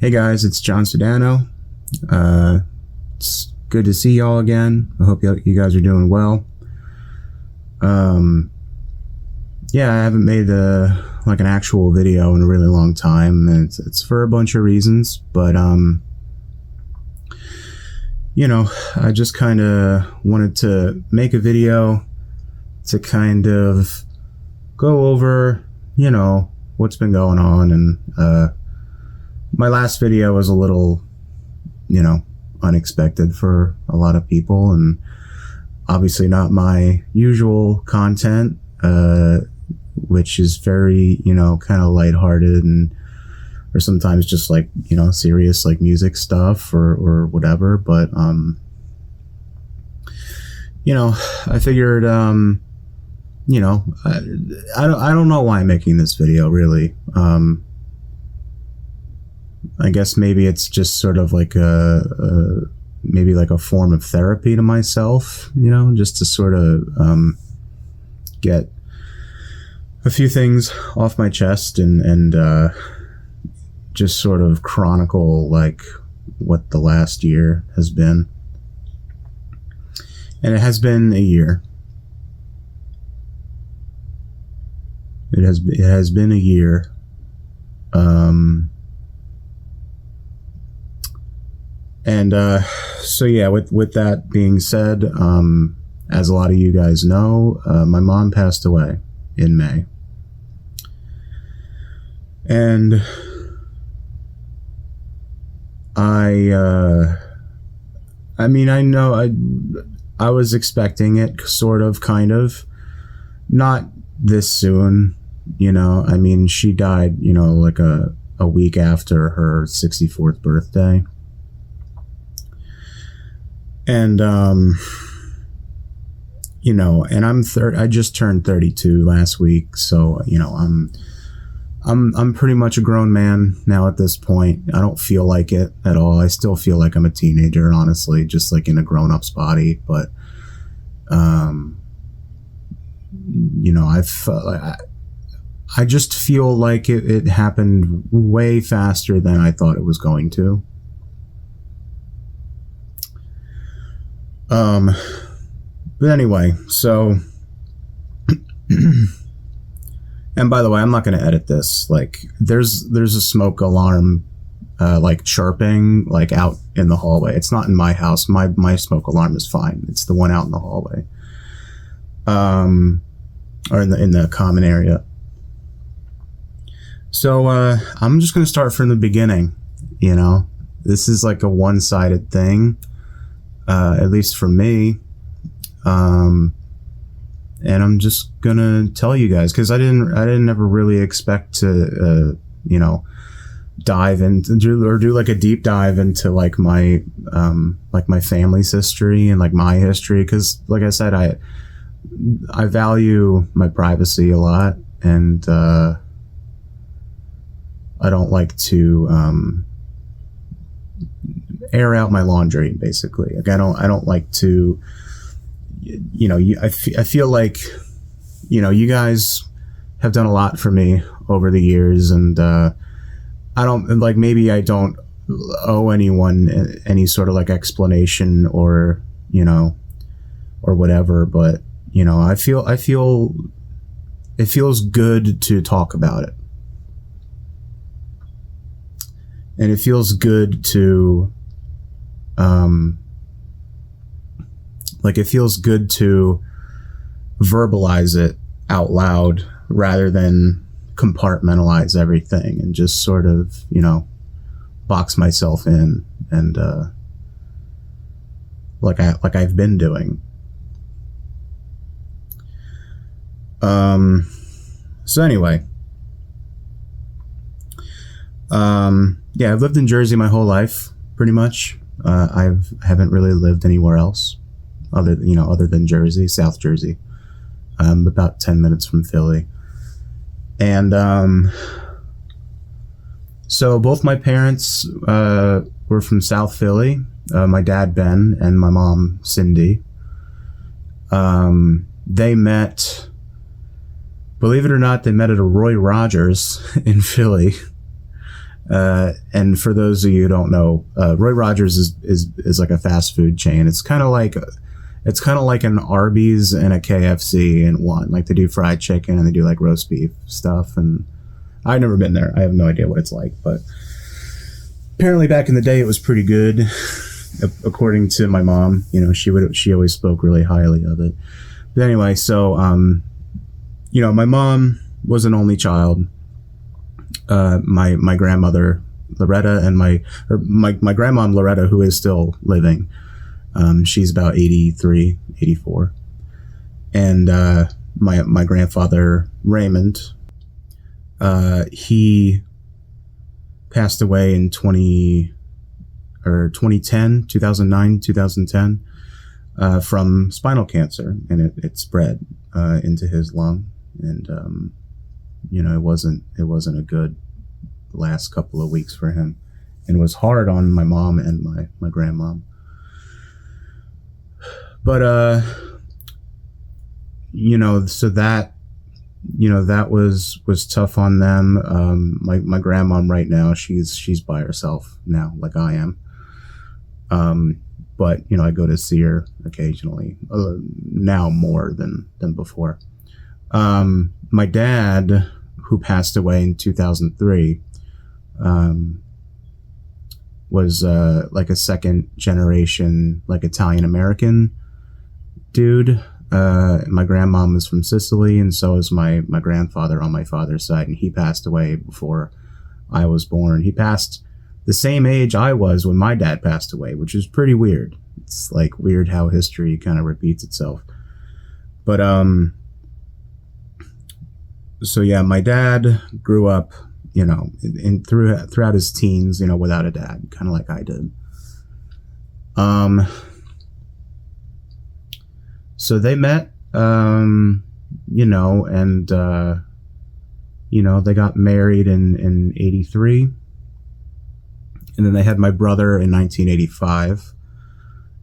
Hey guys, it's John Sedano. It's good to see y'all again. I hope you guys are doing well. Yeah, I haven't made an actual video in a really long time, and it's for a bunch of reasons. But I just kind of wanted to make a video to kind of go over, what's been going on. And my last video was a little, unexpected for a lot of people, and obviously not my usual content, which is very, kind of lighthearted or sometimes just like, serious like music stuff or whatever. But, I figured, I don't know why I'm making this video really. I guess maybe it's just sort of like maybe like a form of therapy to myself, just to sort of get a few things off my chest and just sort of chronicle like what the last year has been. And it has been a year. It has been a year. So yeah, with that being said, as a lot of you guys know, my mom passed away in May. And I know I was expecting it, sort of, kind of, not this soon, she died, like a week after her 64th birthday. And, and I just turned 32 last week. So, I'm pretty much a grown man now at this point. I don't feel like it at all. I still feel like I'm a teenager, honestly, just like in a grown-up's body. But, I just feel like it happened way faster than I thought it was going to. But anyway, so, and by the way, I'm not going to edit this. Like, there's a smoke alarm, like chirping, like out in the hallway. It's not in my house. My smoke alarm is fine. It's the one out in the hallway, or in the common area. So, I'm just going to start from the beginning. This is like a one-sided thing. At least for me, and I'm just gonna tell you guys, because I didn't ever really expect to, dive into do like a deep dive into like my family's history and like my history, because like I said, I value my privacy a lot, and I don't like to air out my laundry, basically. Like I don't like to, I feel like, you guys have done a lot for me over the years, and I don't, like, maybe I don't owe anyone any sort of like explanation or or whatever, but I feel it feels good to talk about it, and it feels good to it feels good to verbalize it out loud rather than compartmentalize everything and just sort of, box myself in and like I've been doing. So anyway, yeah, I've lived in Jersey my whole life, pretty much. I haven't really lived anywhere else other than Jersey, South Jersey. About 10 minutes from Philly. And so both my parents were from South Philly. My dad, Ben, and my mom, Cindy. They met, believe it or not, they met at a Roy Rogers in Philly. And for those of you who don't know, Roy Rogers is like a fast food chain. It's kind of like an Arby's and a KFC in one. Like they do fried chicken and they do like roast beef stuff. And I've never been there. I have no idea what it's like, but apparently back in the day it was pretty good. According to my mom, you know, she always spoke really highly of it. But anyway, so you know, my mom was an only child. My grandmother Loretta and my grandmom Loretta, who is still living, she's about 83, 84, and my grandfather Raymond, he passed away in 2010 from spinal cancer, and it spread into his lung, and you know, it wasn't a good last couple of weeks for him, and it was hard on my mom and my grandmom. But you know, so that, you know, that was tough on them. My grandmom right now, she's by herself now, like I am. But you know, I go to see her occasionally, now more than before. My dad, who passed away in 2003, was like a second generation, like Italian American dude. My grandmom is from Sicily, and so is my grandfather on my father's side, and he passed away before I was born. He passed the same age I was when my dad passed away, which is pretty weird. It's like weird how history kind of repeats itself. But so yeah, my dad grew up, you know, throughout his teens, you know, without a dad, kind of like I did. So they met, you know, and you know, they got married in 83, and then they had my brother in 1985,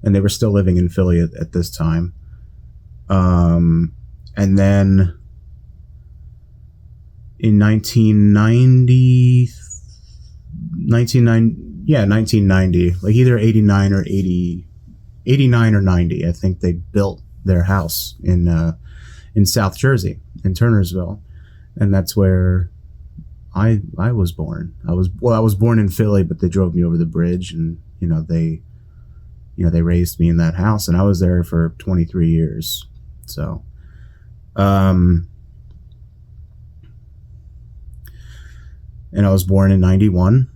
and they were still living in Philly at this time. And then in 1990, like either 89 or 90, I think they built their house in South Jersey, in Turnersville, and that's where I was born. I was born in Philly, but they drove me over the bridge, and you know, they raised me in that house, and I was there for 23 years. So, and I was born in 91,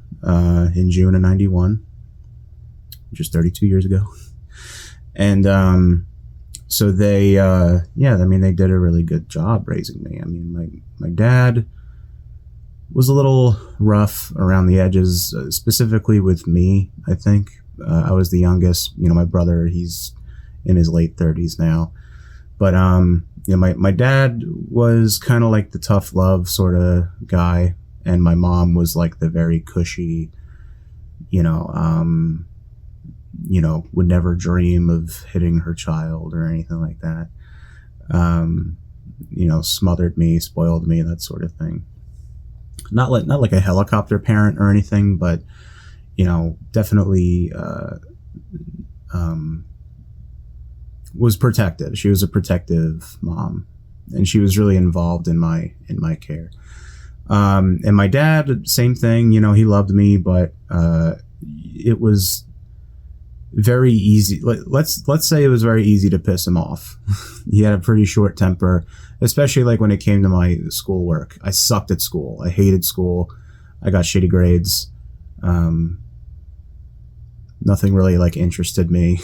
in June of 91, which is 32 years ago. And so they, yeah, I mean, they did a really good job raising me. I mean, my dad was a little rough around the edges, specifically with me, I think. I was the youngest. You know, my brother, he's in his late 30s now. But, you know, my dad was kind of like the tough love sort of guy, and my mom was like the very cushy, you know, would never dream of hitting her child or anything like that. You know, smothered me, spoiled me, that sort of thing. Not like a helicopter parent or anything, but, you know, definitely was protective. She was a protective mom, and she was really involved in my care. And my dad, same thing. You know, he loved me, but it was very easy. Let's say it was very easy to piss him off. He had a pretty short temper, especially like when it came to my schoolwork. I sucked at school. I hated school. I got shitty grades. Nothing really like interested me.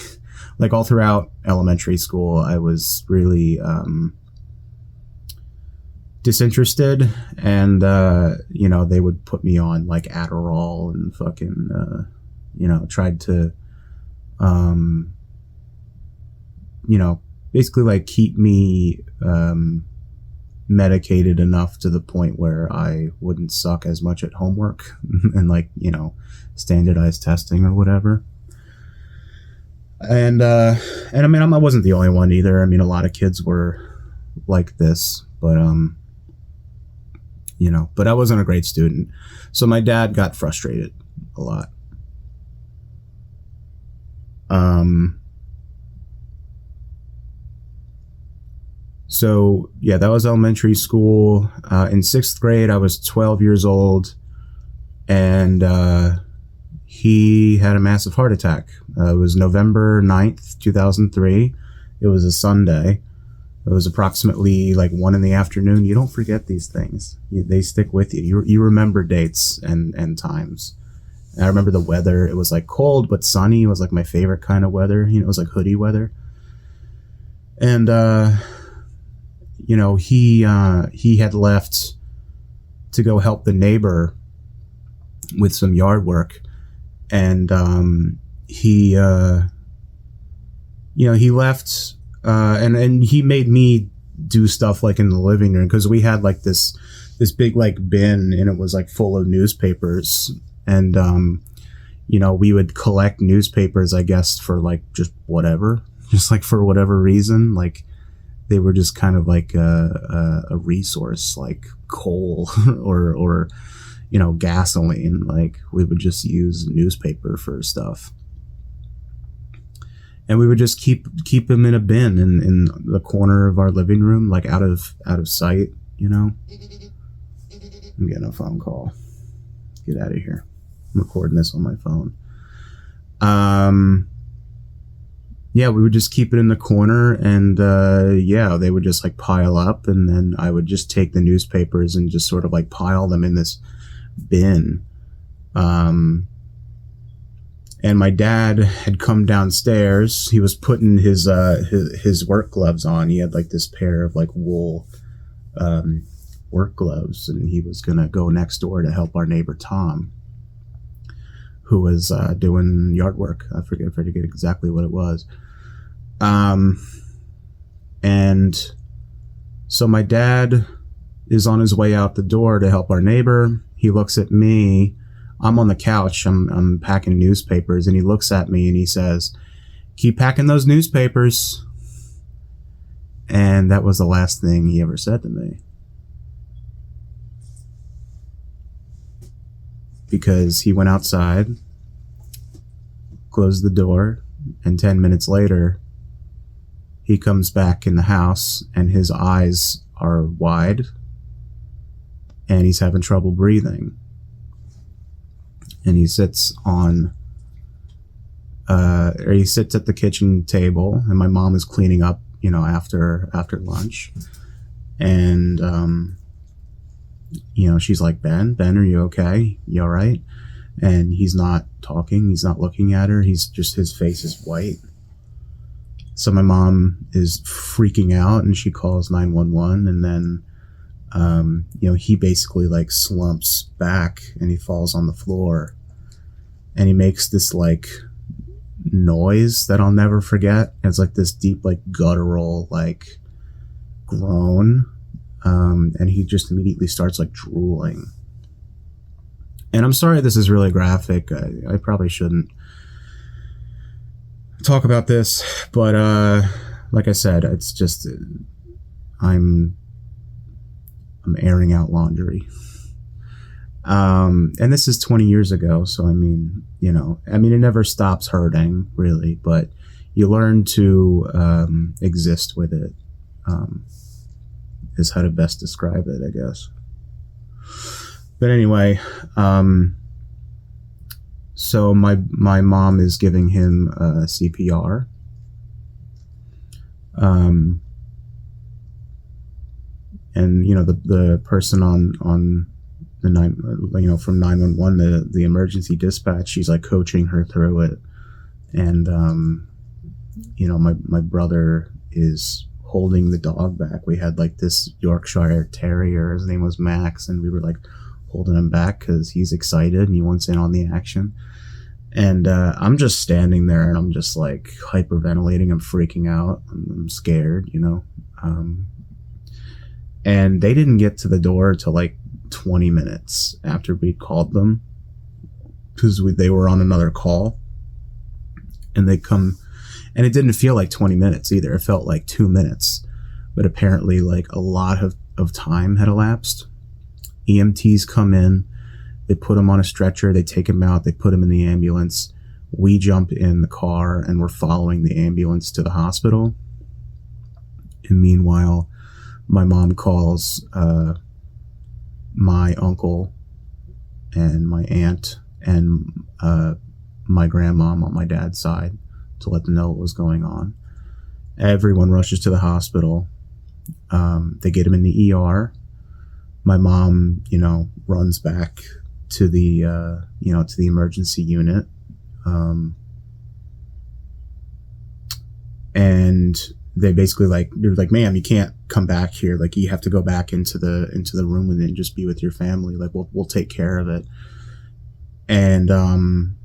Like all throughout elementary school, I was really disinterested, and you know, they would put me on like Adderall and fucking you know, tried to you know, basically like keep me medicated enough to the point where I wouldn't suck as much at homework and like, you know, standardized testing or whatever. And I mean, I wasn't the only one either. I mean, a lot of kids were like this, but but I wasn't a great student. So my dad got frustrated a lot. So yeah, that was elementary school. In 6th grade, I was 12 years old, and he had a massive heart attack. It was November 9th, 2003. It was a Sunday. It was approximately like 1 p.m. You don't forget these things. They stick with you. You remember dates and times. And I remember the weather. It was like cold but sunny. It was like my favorite kind of weather. It was like hoodie weather. And he had left to go help the neighbor with some yard work, and he left, and he made me do stuff like in the living room, because we had like this big like bin, and it was like full of newspapers, and we would collect newspapers, I guess, for like just like for whatever reason, like they were just kind of like a resource, like coal or gasoline. Like we would just use newspaper for stuff, and we would just keep them in a bin in the corner of our living room, like out of sight. I'm getting a phone call. Get out of here. I'm recording this on my phone. Yeah, we would just keep it in the corner, and they would just like pile up, and then I would just take the newspapers and just sort of like pile them in this bin. And my dad had come downstairs. He was putting his work gloves on. He had like this pair of like wool work gloves, and he was gonna go next door to help our neighbor Tom, who was doing yard work. I forget exactly what it was. And so my dad is on his way out the door to help our neighbor. He looks at me. I'm on the couch. I'm packing newspapers, and he looks at me and he says, "Keep packing those newspapers." And that was the last thing he ever said to me. Because he went outside, closed the door, and 10 minutes later, he comes back in the house, and his eyes are wide, and he's having trouble breathing. And he sits at the kitchen table, and my mom is cleaning up, after lunch. And, she's like, Ben, are you okay? You all right? And he's not talking. He's not looking at her. His face is white. So my mom is freaking out, and she calls 911, and then, he basically like slumps back, and he falls on the floor, and he makes this like noise that I'll never forget. It's like this deep, like guttural, like groan. And he just immediately starts like drooling. And I'm sorry this is really graphic. I probably shouldn't talk about this, but like I said, it's just I'm airing out laundry. And this is 20 years ago, so it never stops hurting, really, but you learn to exist with it. Is how to best describe it, I guess. But anyway, so my mom is giving him CPR. And the person on the from 911, the emergency dispatch, she's like coaching her through it. And my brother is holding the dog back. We had like this Yorkshire Terrier. His name was Max, and we were like holding him back because he's excited and he wants in on the action. And I'm just standing there, and I'm just like hyperventilating. I'm freaking out. I'm scared, and they didn't get to the door till like 20 minutes after we called them, because they were on another call. And they come, and it didn't feel like 20 minutes either. It felt like 2 minutes, but apparently like a lot of time had elapsed. EMTs come in, they put him on a stretcher, they take him out, they put him in the ambulance. We jump in the car and we're following the ambulance to the hospital. And meanwhile, my mom calls my uncle and my aunt and my grandmom on my dad's side to let them know what was going on. Everyone rushes to the hospital. They get him in the ER. My mom, runs back to the, to the emergency unit. And they basically they're like, ma'am, you can't come back here. Like, you have to go back into the room and then just be with your family. Like, we'll take care of it. And,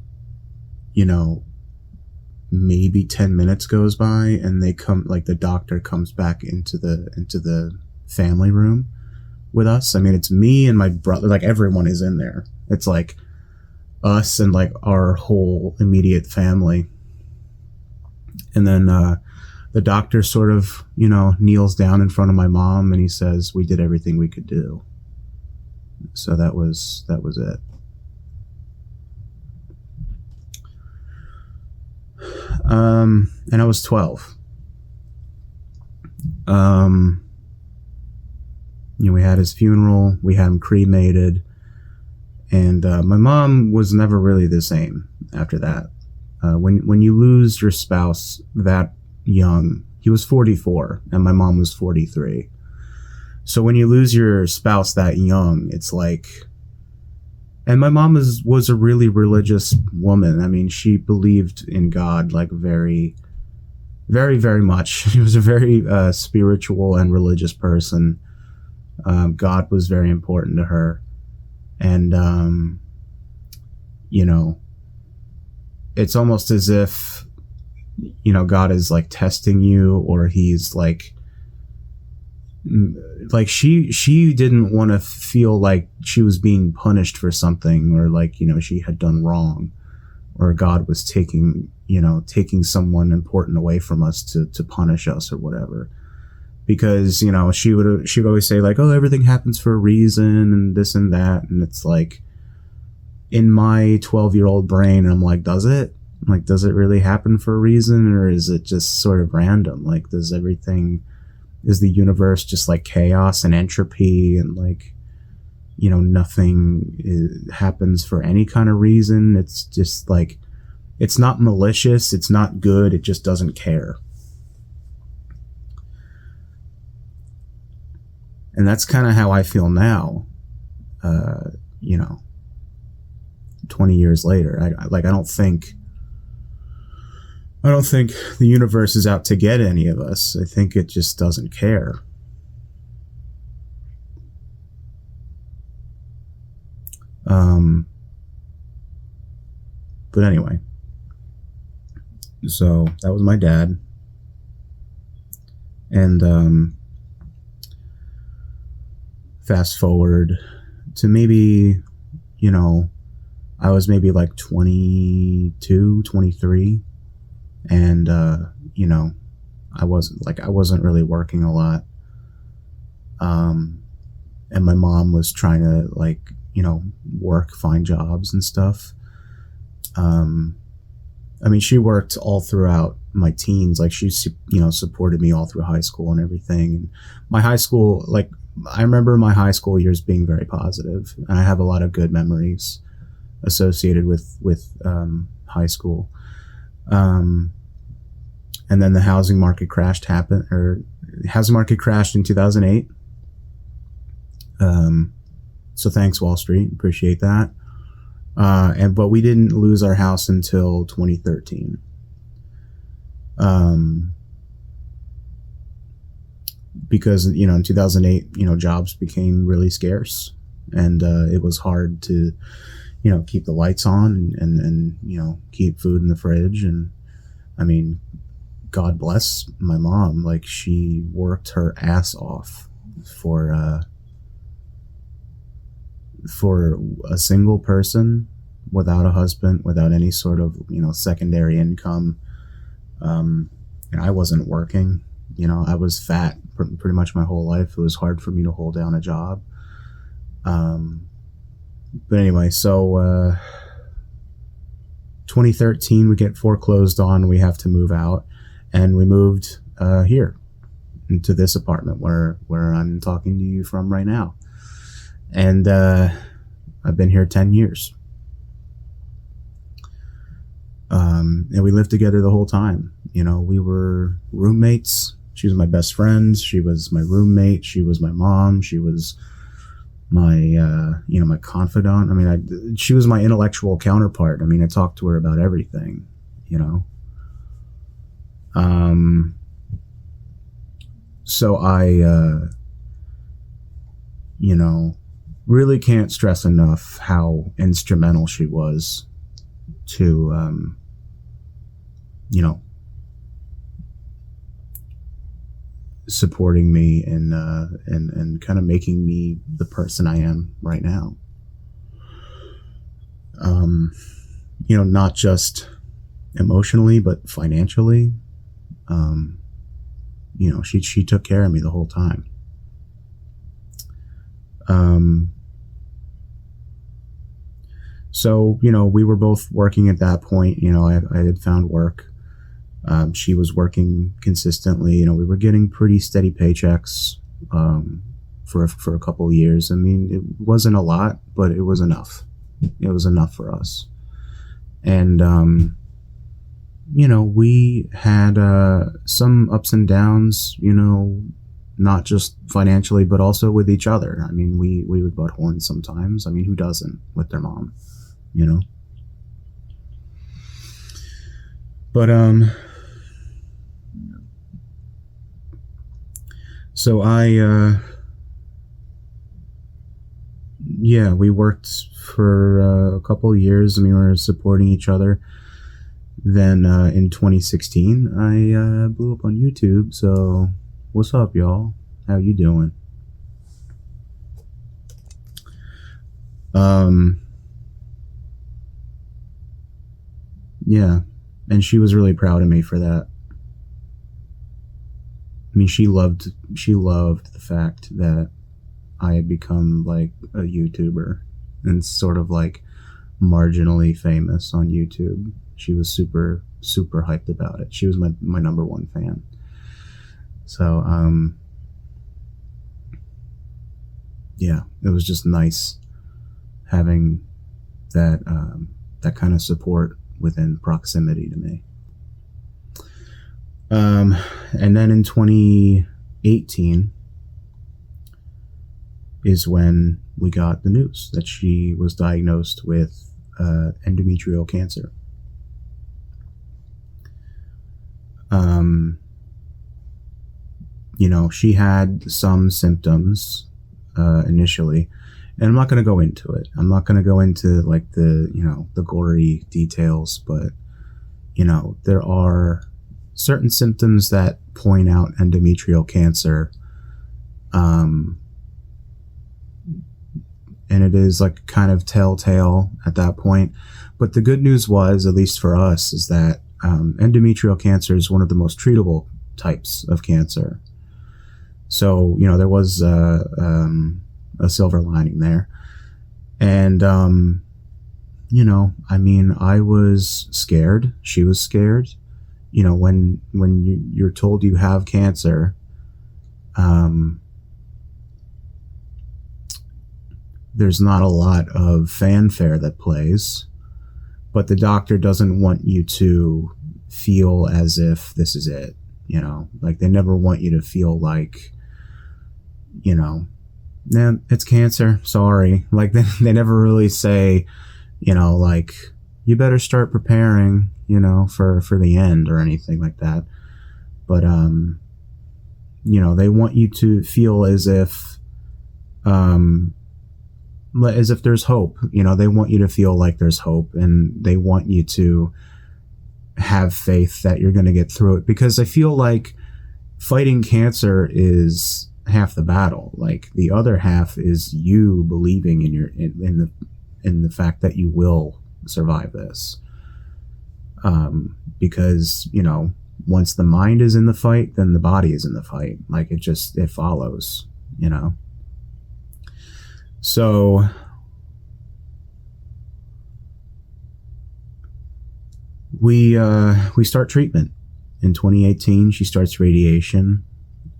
maybe 10 minutes goes by and they come, the doctor comes back into the family room with us. I mean, it's me and my brother, everyone is in there. It's us and our whole immediate family. And then, the doctor sort of, kneels down in front of my mom and he says, we did everything we could do. So that was it. And I was 12. We had his funeral, we had him cremated, and my mom was never really the same after that. When you lose your spouse that young, he was 44 and my mom was 43. So when you lose your spouse that young, it's and my mom was a really religious woman. I mean, she believed in God very, very, very much. She was a very spiritual and religious person. God was very important to her. And, it's almost as if, God is testing you, or he's she didn't want to feel like she was being punished for something, or she had done wrong, or God was taking someone important away from us to punish us or whatever. Because, she would always say oh, everything happens for a reason and this and that. And it's in my 12-year-old brain, I'm does it? Does it really happen for a reason, or is it just sort of random? Is the universe just chaos and entropy and nothing happens for any kind of reason? It's just it's not malicious, it's not good, it just doesn't care. And that's kind of how I feel now, 20 years later. I don't think the universe is out to get any of us. I think it just doesn't care. But anyway, so that was my dad. And fast forward to maybe, I was maybe 22, 23. And, I wasn't really working a lot. And my mom was trying to work, find jobs and stuff. I mean, she worked all throughout my teens. She, supported me all through high school and everything. And my high school, I remember my high school years being very positive, and I have a lot of good memories associated with high school. And then the housing market crashed in 2008. So thanks, Wall Street. Appreciate that. But we didn't lose our house until 2013. Because, in 2008, jobs became really scarce, and it was hard to, keep the lights on and keep food in the fridge. And I mean, God bless my mom. She worked her ass off for a single person, without a husband, without any sort of, secondary income. And I wasn't working. I was fat pretty much my whole life. It was hard for me to hold down a job. But anyway, so 2013 we get foreclosed on. We have to move out, and we moved here into this apartment where I'm talking to you from right now. And I've been here 10 years. And we lived together the whole time. You know, we were roommates. She was my best friend. She was my roommate. She was my mom. She was my, my confidant. I mean, she was my intellectual counterpart. I mean, I talked to her about everything, you know. So I, really can't stress enough how instrumental she was to, supporting me and kind of making me the person I am right now. Not just emotionally, but financially. She took care of me the whole time. So, we were both working at that point. I had found work. She was working consistently. We were getting pretty steady paychecks for a couple of years. I mean, it wasn't a lot, but it was enough. It was enough for us. And, we had some ups and downs, not just financially, but also with each other. I mean, we would butt horns sometimes. I mean, who doesn't with their mom, But, so we worked for a couple of years. I mean, we were supporting each other. Then in 2016, I blew up on YouTube. So what's up, y'all? How you doing? Yeah, and she was really proud of me for that. I mean, she loved the fact that I had become like a YouTuber and sort of like marginally famous on YouTube. She was super, super hyped about it. She was my number one fan. So, it was just nice having that kind of support within proximity to me. And then in 2018 is when we got the news that she was diagnosed with endometrial cancer. She had some symptoms initially, and I'm not going to go into it. I'm not going to go into like the gory details, but there are certain symptoms that point out endometrial cancer. And it is like kind of telltale at that point. But the good news was, at least for us, is that endometrial cancer is one of the most treatable types of cancer. So, there was a silver lining there. And, I mean, I was scared. She was scared. When you're told you have cancer, there's not a lot of fanfare that plays, but the doctor doesn't want you to feel as if this is it, like they never want you to feel like, nah, it's cancer, sorry. Like they never really say, like you better start preparing, for the end or anything like that. But, they want you to feel as if there's hope. They want you to feel like there's hope, and they want you to have faith that you're going to get through it, because I feel like fighting cancer is half the battle. Like the other half is you believing in the fact that you will survive this. Because, once the mind is in the fight, then the body is in the fight. Like it follows, So we start treatment in 2018. She starts radiation.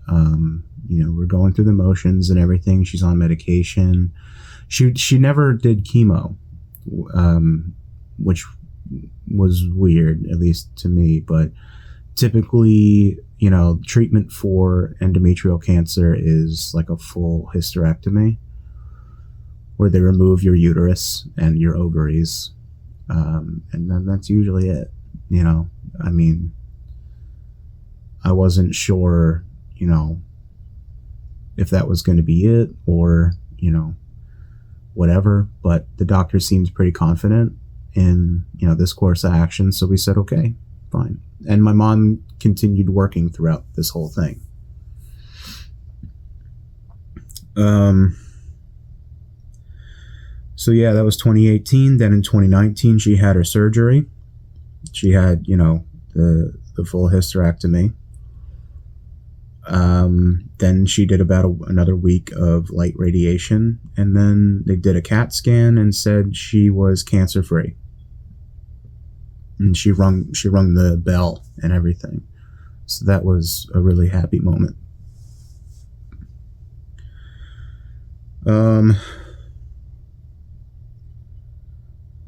We're going through the motions and everything. She's on medication. She never did chemo, which was weird, at least to me. But typically, treatment for endometrial cancer is like a full hysterectomy, where they remove your uterus and your ovaries, and then that's usually it. I wasn't sure, if that was going to be it or, whatever, but the doctor seems pretty confident in, this course of action. So we said, okay, fine. And my mom continued working throughout this whole thing. So yeah, that was 2018. Then in 2019, she had her surgery. She had, the full hysterectomy. Then she did about another week of light radiation, and then they did a CAT scan and said she was cancer free. And she rung the bell and everything. So that was a really happy moment.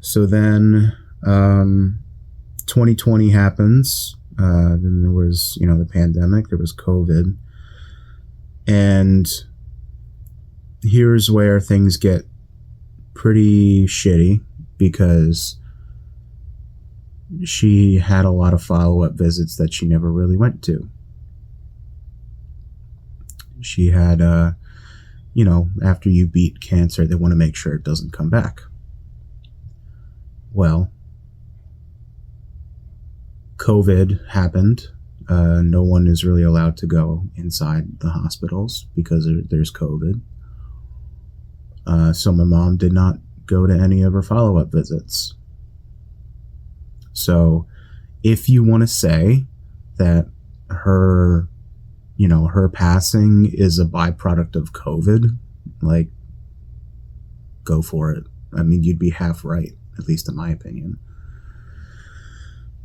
So then 2020 happens. Then there was, the pandemic, there was COVID. And here's where things get pretty shitty, because she had a lot of follow-up visits that she never really went to. She had, after you beat cancer, they want to make sure it doesn't come back. Well, COVID happened. No one is really allowed to go inside the hospitals because there's COVID. So my mom did not go to any of her follow-up visits. So if you want to say that her passing is a byproduct of COVID, like, go for it. You'd be half right, at least in my opinion.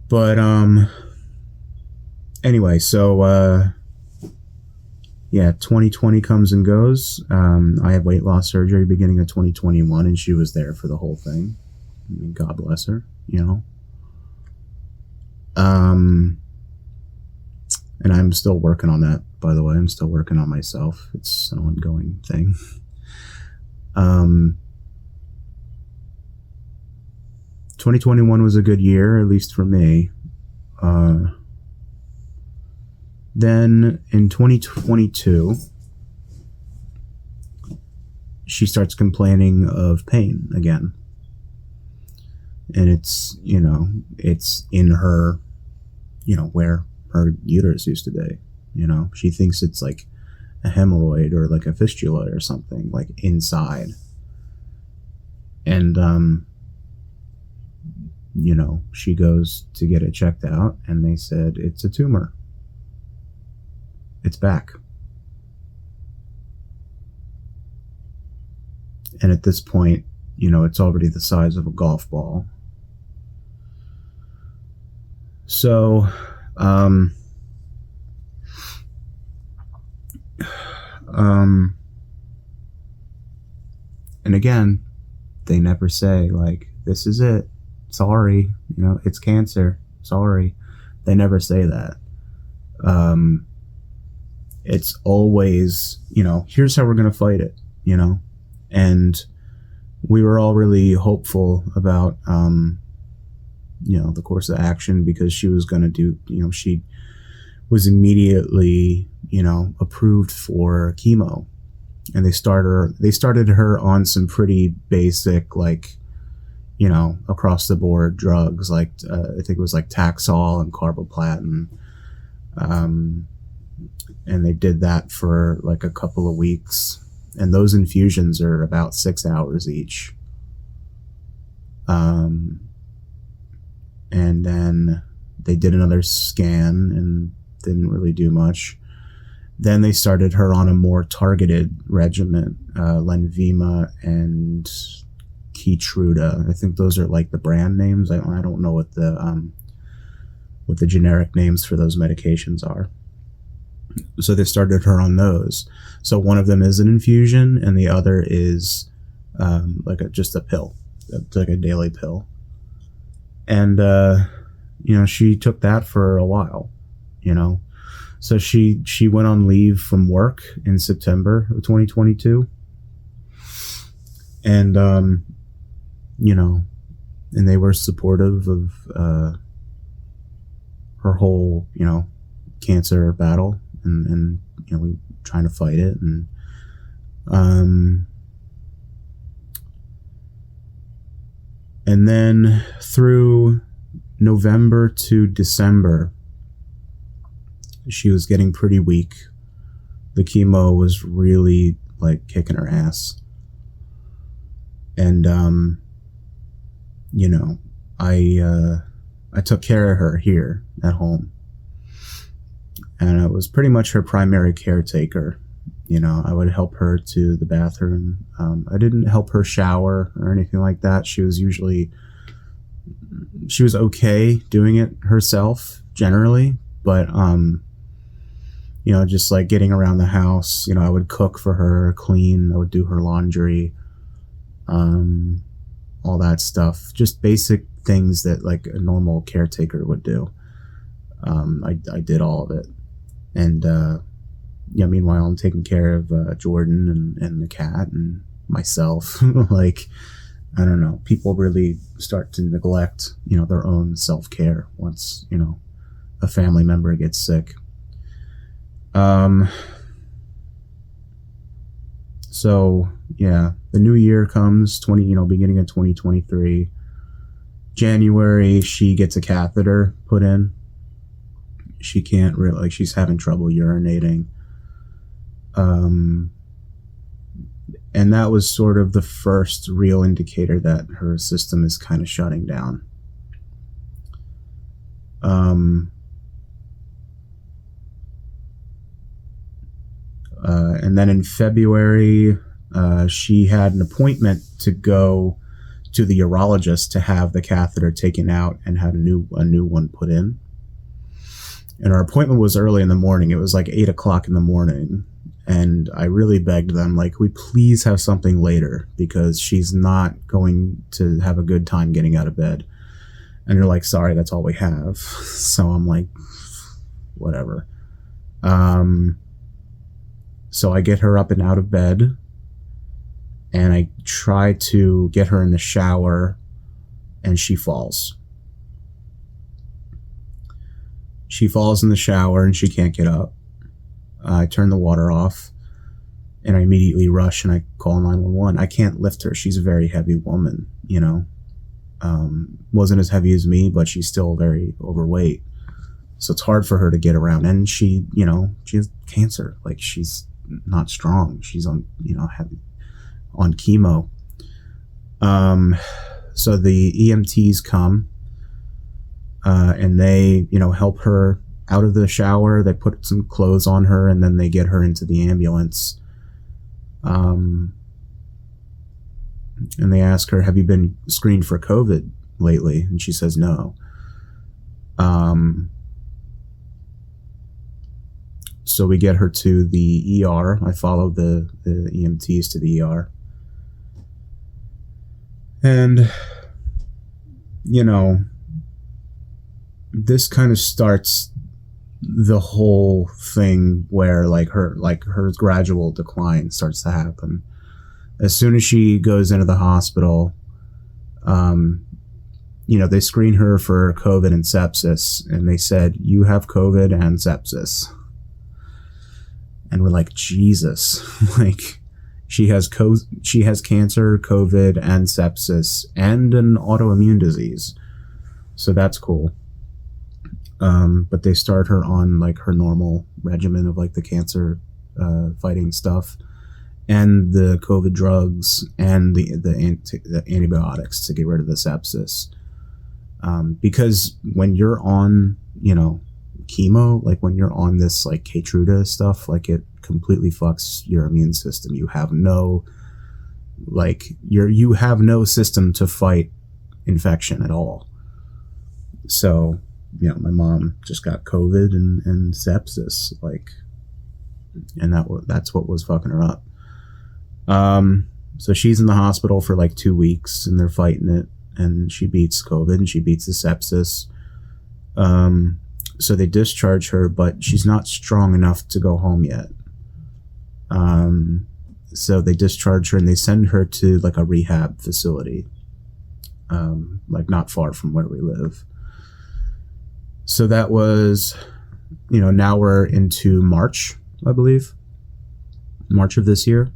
But, anyway, so, 2020 comes and goes. I had weight loss surgery beginning of 2021, and she was there for the whole thing. God bless her, and I'm still working on that, by the way. I'm still working on myself. It's an ongoing thing. 2021 was a good year, at least for me. Then in 2022, she starts complaining of pain again. And it's in her, where her uterus used to be. She thinks it's like a hemorrhoid or like a fistula or something, like inside. And, she goes to get it checked out, and they said it's a tumor. It's back. And at this point, it's already the size of a golf ball. So, and again, they never say, like, this is it. Sorry, it's cancer. Sorry. They never say that. It's always, here's how we're going to fight it, and we were all really hopeful about, the course of action, because she was going to do, she was immediately, approved for chemo, and they started her on some pretty basic, like, across the board drugs, like, I think it was like Taxol and carboplatin. And they did that for like a couple of weeks, and those infusions are about 6 hours each. And then they did another scan and didn't really do much. Then they started her on a more targeted regimen, Lenvima and Keytruda. I think those are like the brand names. I don't know what the generic names for those medications are. So they started her on those. So one of them is an infusion, and the other is just a pill, like a daily pill. And she took that for a while, So she went on leave from work in September of 2022. And, and they were supportive of her whole, cancer battle and we trying to fight it. And then through November to December, she was getting pretty weak. The chemo was really like kicking her ass. And, I took care of her here at home. And I was pretty much her primary caretaker. I would help her to the bathroom. I didn't help her shower or anything like that. She was okay doing it herself generally, but, just like getting around the house, I would cook for her, clean, I would do her laundry, all that stuff, just basic things that like a normal caretaker would do. I did all of it. And, meanwhile, I'm taking care of Jordan and the cat and myself. Like, I don't know, people really start to neglect, their own self-care once, a family member gets sick. So, yeah, the new year comes, beginning of 2023. January, she gets a catheter put in. She can't really, she's having trouble urinating. And that was sort of the first real indicator that her system is kind of shutting down. And then in February, she had an appointment to go to the urologist to have the catheter taken out and had a new one put in. And our appointment was early in the morning. It was like 8 o'clock in the morning. And I really begged them, like, we please have something later because she's not going to have a good time getting out of bed. And they're like, sorry, that's all we have. So I'm like, whatever. So I get her up and out of bed, and I try to get her in the shower, and she falls. She falls in the shower, and she can't get up. I turn the water off, and I immediately rush, and I call 911. I can't lift her. She's a very heavy woman, wasn't as heavy as me, but she's still very overweight. So it's hard for her to get around. And she has cancer. Like, she's not strong. She's on, on chemo. So the EMTs come, and they, help her out of the shower. They put some clothes on her, and then they get her into the ambulance. And they ask her, have you been screened for COVID lately? And she says no. So we get her to the ER. I follow the EMTs to the ER. And, this kind of starts the whole thing where her gradual decline starts to happen. As soon as she goes into the hospital, they screen her for COVID and sepsis, and they said, you have COVID and sepsis. And we're like, Jesus, she has cancer, COVID, and sepsis, and an autoimmune disease. So that's cool. But they start her on her normal regimen of the cancer fighting stuff, and the COVID drugs, and the antibiotics to get rid of the sepsis. Because when you're on, chemo, like when you're on this like Keytruda stuff, like it completely fucks your immune system. You have no you have no system to fight infection at all. So, my mom just got COVID and sepsis, and that's what was fucking her up. So she's in the hospital for like 2 weeks, and they're fighting it, and she beats COVID and she beats the sepsis. So they discharge her, but she's not strong enough to go home yet. So they discharge her and they send her to like a rehab facility, like not far from where we live. So that was, now we're into March, I believe. March of this year.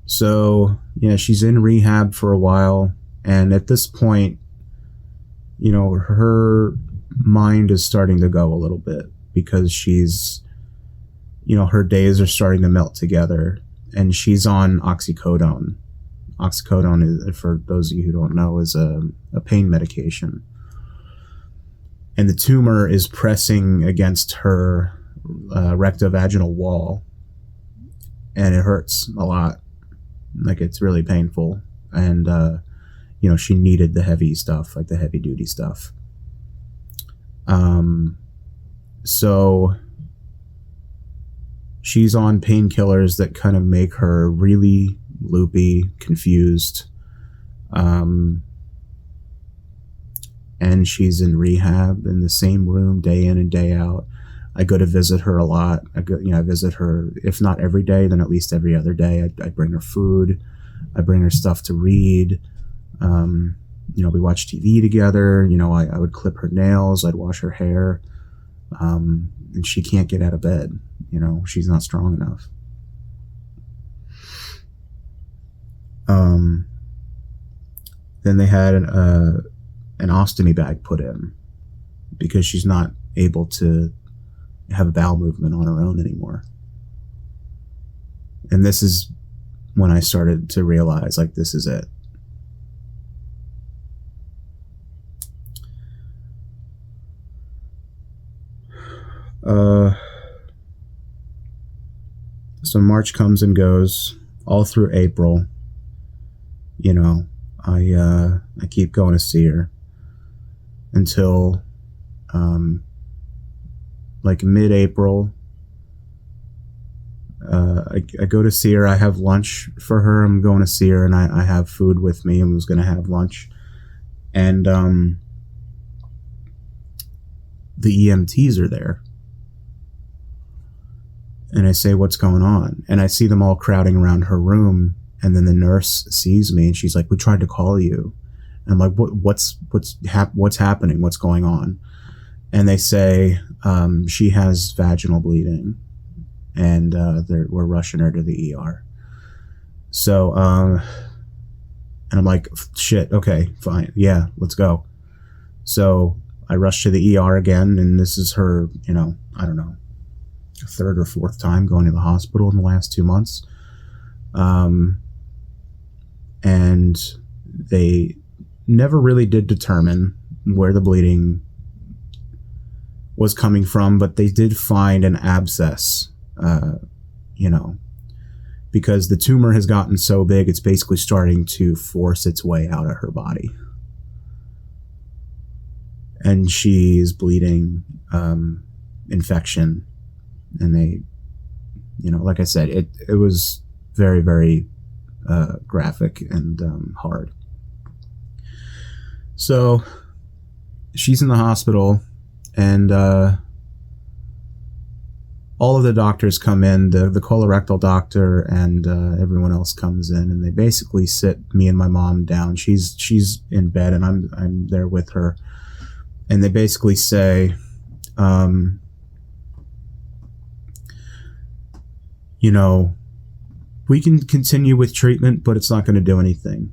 So yeah, she's in rehab for a while. And at this point, her mind is starting to go a little bit because she's, her days are starting to melt together, and she's on oxycodone. Oxycodone, is, for those of you who don't know, is a pain medication. And the tumor is pressing against her rectovaginal wall, and it hurts a lot. Like, it's really painful. And, she needed the heavy stuff, like the heavy duty stuff. So she's on painkillers that kind of make her really loopy, confused. And she's in rehab in the same room day in and day out. I go to visit her a lot. I visit her, if not every day, then at least every other day. I bring her food. I bring her stuff to read. We watch TV together. I would clip her nails. I'd wash her hair. And she can't get out of bed. She's not strong enough. Then they had an ostomy bag put in because she's not able to have a bowel movement on her own anymore. And this is when I started to realize, like, this is it. So March comes and goes all through April. I keep going to see her until like mid-April. I go to see her. I have lunch for her. I'm going to see her, and I have food with me. I was going to have lunch, and the EMTs are there. And I say, what's going on? And I see them all crowding around her room. And then the nurse sees me and she's like, we tried to call you. And I'm like, what's happening? What's going on? And they say, she has vaginal bleeding, and we're rushing her to the ER. So, and I'm like, shit. Okay, fine. Yeah, let's go. So I rush to the ER again. And this is her, I don't know, third or fourth time going to the hospital in the last 2 months. And they never really did determine where the bleeding was coming from, but they did find an abscess, because the tumor has gotten so big, it's basically starting to force its way out of her body. And she's bleeding, infection. And they, like I said, it was very, very graphic and hard. So she's in the hospital, and all of the doctors come in, the colorectal doctor and everyone else comes in, and they basically sit me and my mom down. She's in bed, and I'm there with her, and they basically say, we can continue with treatment, but it's not going to do anything.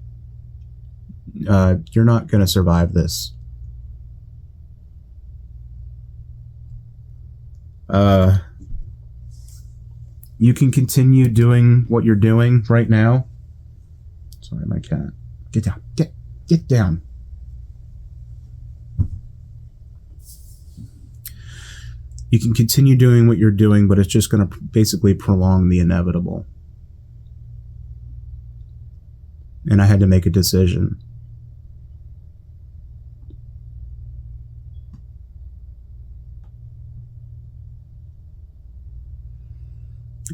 You're not going to survive this. You can continue doing what you're doing right now. Sorry, my cat. Get down. Get down. you can continue doing what you're doing, but it's just going to basically prolong the inevitable. And I had to make a decision.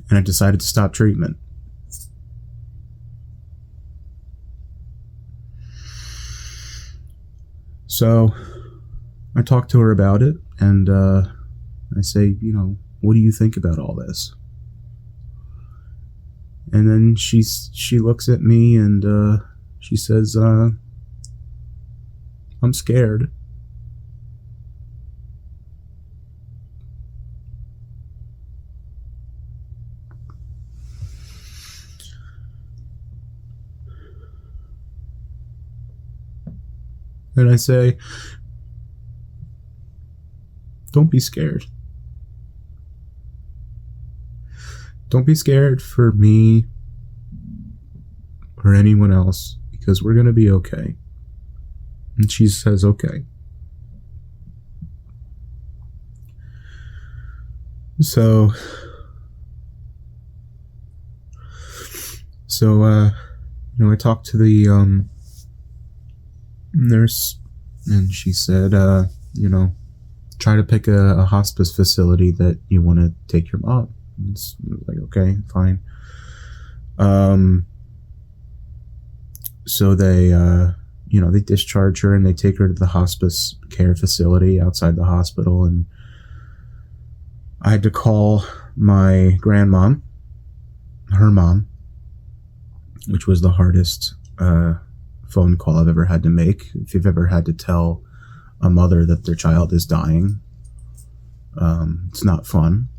And I decided to stop treatment. So I talked to her about it, and I say, what do you think about all this? And then she looks at me and she says, I'm scared. And I say, don't be scared. Don't be scared for me or anyone else, because we're going to be okay. And she says, okay. So I talked to the nurse, and she said, try to pick a hospice facility that you want to take your mom. It's like, okay, fine. So they they discharge her and they take her to the hospice care facility outside the hospital, and I had to call my grandmom, her mom, which was the hardest phone call I've ever had to make. If you've ever had to tell a mother that their child is dying, it's not fun.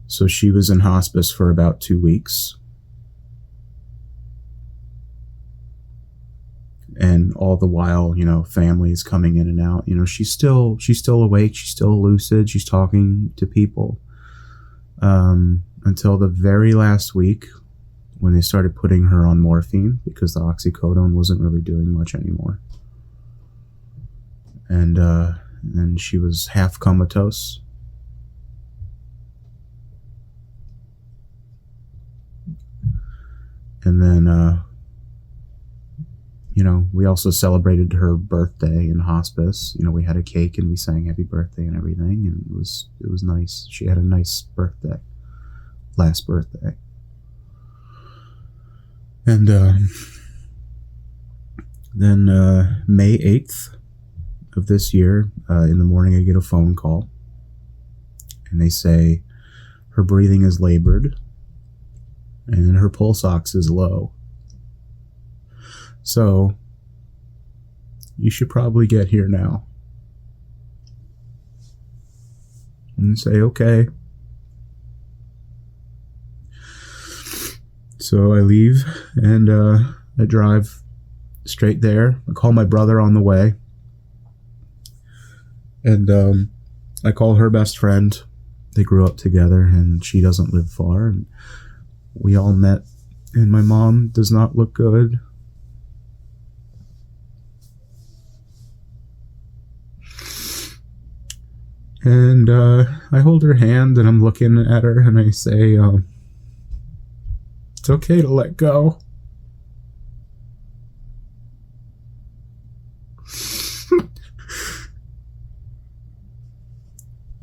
So she was in hospice for about 2 weeks. And all the while, families coming in and out. She's still awake. She's still lucid. She's talking to people. Until the very last week, when they started putting her on morphine because the oxycodone wasn't really doing much anymore. And she was half comatose. And then, we also celebrated her birthday in hospice. We had a cake and we sang happy birthday and everything, and it was nice. She had a nice birthday, last birthday. And then May 8th of this year, in the morning, I get a phone call, and they say her breathing is labored and her pulse ox is low. So you should probably get here now. And say, okay. So I leave and I drive straight there. I call my brother on the way. And I call her best friend. They grew up together and she doesn't live far. And we all met, and my mom does not look good. And I hold her hand and I'm looking at her and I say, it's okay to let go.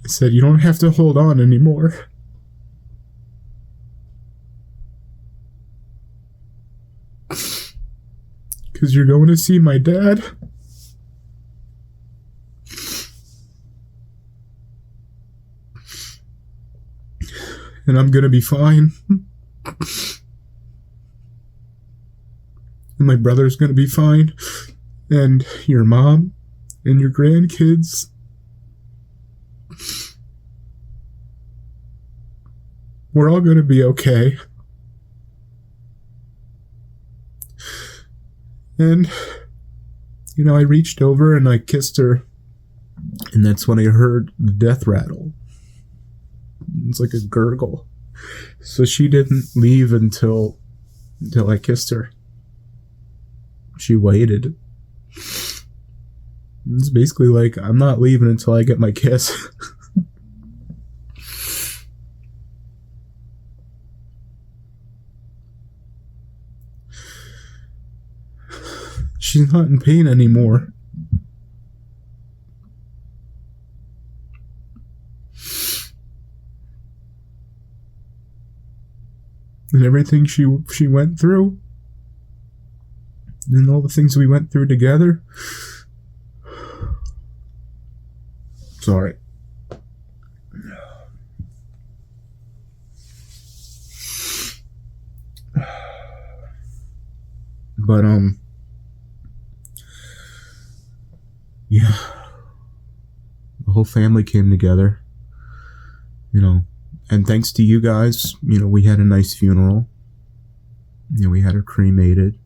I said, you don't have to hold on anymore. Because you're going to see my dad. And I'm going to be fine. And my brother's going to be fine. And your mom and your grandkids. We're all going to be okay. And, I reached over and I kissed her. And that's when I heard the death rattle. It's like a gurgle. So she didn't leave until I kissed her. she waited. It's basically like, I'm not leaving until I get my kiss. She's not in pain anymore. And everything she went through, and all the things we went through together. Sorry. But yeah, the whole family came together, you know, and thanks to you guys, you know, we had a nice funeral. You know, we had her cremated,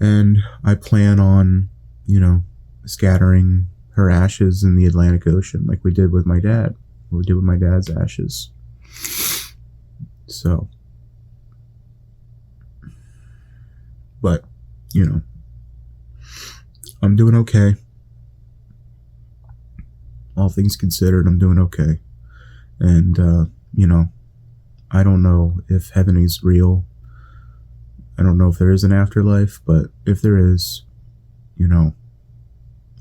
and I plan on, you know, scattering her ashes in the Atlantic Ocean like we did with my dad. What we did with my dad's ashes. So, but, you know, I'm doing okay. All things considered, I'm doing okay. And, you know, I don't know if heaven is real. I don't know if there is an afterlife, but if there is, you know,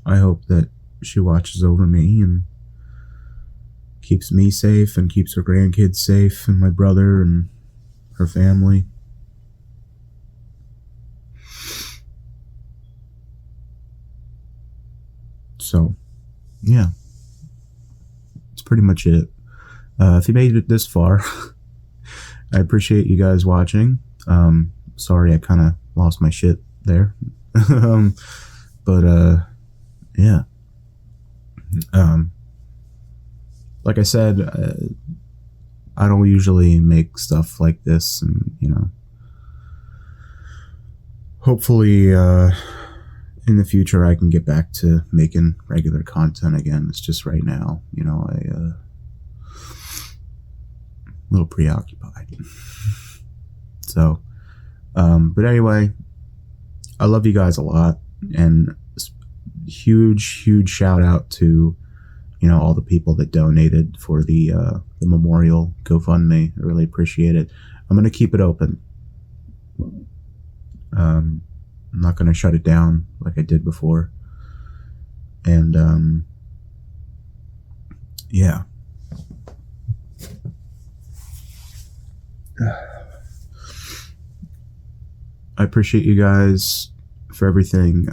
I hope that she watches over me and keeps me safe and keeps her grandkids safe and my brother and her family. So, yeah, that's pretty much it. If you made it this far, I appreciate you guys watching. Sorry, I kind of lost my shit there. But, yeah. Like I said, I don't usually make stuff like this, and, you know, hopefully, in the future I can get back to making regular content again. It's just right now, you know, a little preoccupied. So, but anyway, I love you guys a lot, and huge shout out to, you know, all the people that donated for the memorial GoFundMe. I really appreciate it. I'm going to keep it open. I'm not going to shut it down like I did before. And, yeah. I appreciate you guys for everything,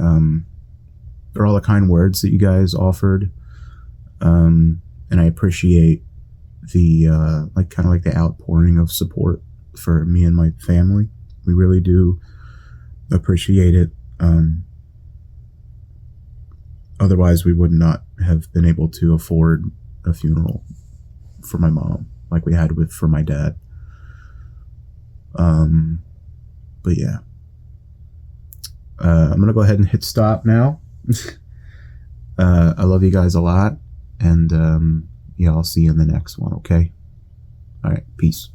for all the kind words that you guys offered. And I appreciate the, like, kind of like the outpouring of support for me and my family. We really do appreciate it. Otherwise we would not have been able to afford a funeral for my mom like we had for my dad. But yeah, I'm gonna go ahead and hit stop now. I love you guys a lot, and yeah, I'll see you in the next one. Okay, all right, peace.